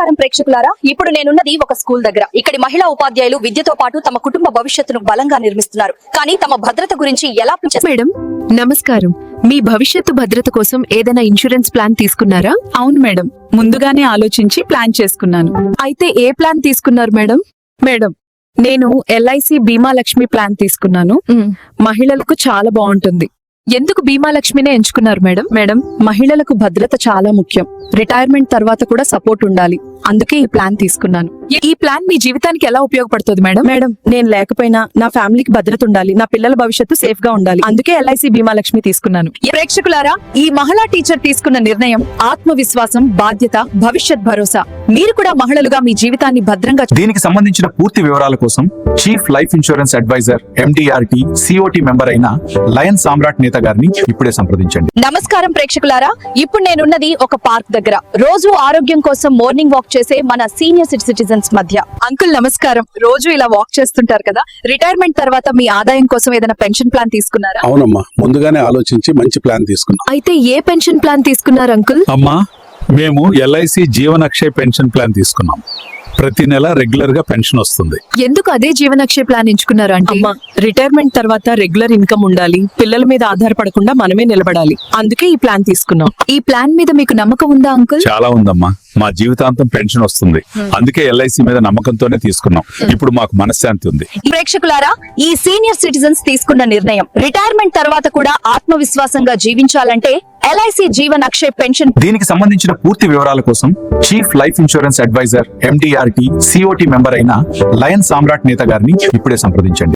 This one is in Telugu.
నమస్కారం ప్రేక్షకులారా, ఇప్పుడు నేనున్నది ఒక స్కూల్ దగ్గర. ఇక్కడి మహిళా ఉపాధ్యాయులు విద్యతో పాటు తమ కుటుంబ భవిష్యత్తును బలంగా నిర్మిస్తున్నారు. కానీ తమ భద్రత గురించి ఎలా మేడం నమస్కారం. మీ భవిష్యత్తు భద్రత కోసం ఏదైనా ఇన్సూరెన్స్ ప్లాన్ తీసుకున్నారా? అవును మేడం, ముందుగానే ఆలోచించి ప్లాన్ చేసుకున్నాను. అయితే ఏ ప్లాన్ తీసుకున్నారు మేడం? మేడం, నేను LIC బీమా లక్ష్మి ప్లాన్ తీసుకున్నాను. మహిళలకు చాలా బాగుంటుంది. ఎందుకు బీమా లక్ష్మినే ఎంచుకున్నారు మేడం? మేడం, మహిళలకు భద్రత చాలా ముఖ్యం. రిటైర్మెంట్ తర్వాత కూడా సపోర్ట్ ఉండాలి. అందుకే ఈ ప్లాన్ తీసుకున్నాను. ఈ ప్లాన్ మీ జీవితానికి ఎలా ఉపయోగపడుతుంది మేడం? మేడం, నేను లేకపోయినా నా ఫ్యామిలీకి భద్రత ఉండాలి, నా పిల్లల భవిష్యత్తు సేఫ్ గా ఉండాలి. అందుకే LIC బీమా లక్ష్మి తీసుకున్నాను. ప్రేక్షకులారా, ఈ మహిళా టీచర్ తీసుకున్న నిర్ణయం ఆత్మవిశ్వాసం, బాధ్యత, భవిష్యత్ భరోసా. మీరు కూడా మహిళలుగా మీ జీవితాన్ని భద్రంగా దీనికి సంబంధించిన పూర్తి వివరాల కోసం chief life insurance advisor MDRT COT member అయిన లయన్ సామ్రాట్ నేత గారిని ఇప్పుడే సంప్రదించండి. నమస్కారం ప్రేక్షకులారా, ఇప్పుడు నేనున్నది ఒక పార్క్ దగ్గర. రోజు ఆరోగ్యం కోసం మార్నింగ్ వాక్ చేసే మన సీనియర్ సిటిజన్స్ మధ్య. అంకుల్ నమస్కారం. రోజు ఇలా వాక్ చేస్తుంటారు కదా, రిటైర్మెంట్ తర్వాత మీ ఆదాయం కోసం ఏదైనా పెన్షన్ ప్లాన్ తీసుకున్నారా? అవునమ్మా, ముందుగానే ఆలోచించి మంచి ప్లాన్ తీసుకున్నాం. అయితే ఏ పెన్షన్ ప్లాన్ తీసుకున్నారు అంకుల్? అమ్మా, మేము LIC జీవనక్షయ్ పెన్షన్ ప్లాన్ తీసుకున్నాం. ప్రతి నెల రెగ్యులర్ గా పెన్షన్ వస్తుంది. ఎందుకు అదే జీవనక్షయ ప్లాన్ ఎంచుకున్నారు అంటే? అమ్మా, రిటైర్మెంట్ తర్వాత రెగ్యులర్ ఇన్కమ్ ఉండాలి, పిల్లల మీద ఆధారపడకుండా మనమే నిలబడాలి. అందుకే ఈ ప్లాన్ తీసుకున్నాం. ఈ ప్లాన్ మీద మీకు నమ్మకం ఉందా అంకుల్? చాలా ఉందమ్మా. మా జీవితాంతం పెన్షన్ వస్తుంది. అందుకే LIC మీద నమ్మకంతోనే తీసుకున్నాం. ఇప్పుడు మాకు మనశ్శాంతి ఉంది. ప్రేక్షకులారా, ఈ సీనియర్ సిటిజన్స్ తీసుకున్న నిర్ణయం రిటైర్మెంట్ తర్వాత కూడా ఆత్మవిశ్వాసంగా జీవించాలంటే LIC జీవన్ అక్షయ్ పెన్షన్. దీనికి సంబంధించిన పూర్తి వివరాల కోసం chief life insurance advisor MDRT COT member అయిన లయన్ సామ్రాట్ నేత గారిని ఇప్పుడే సంప్రదించండి.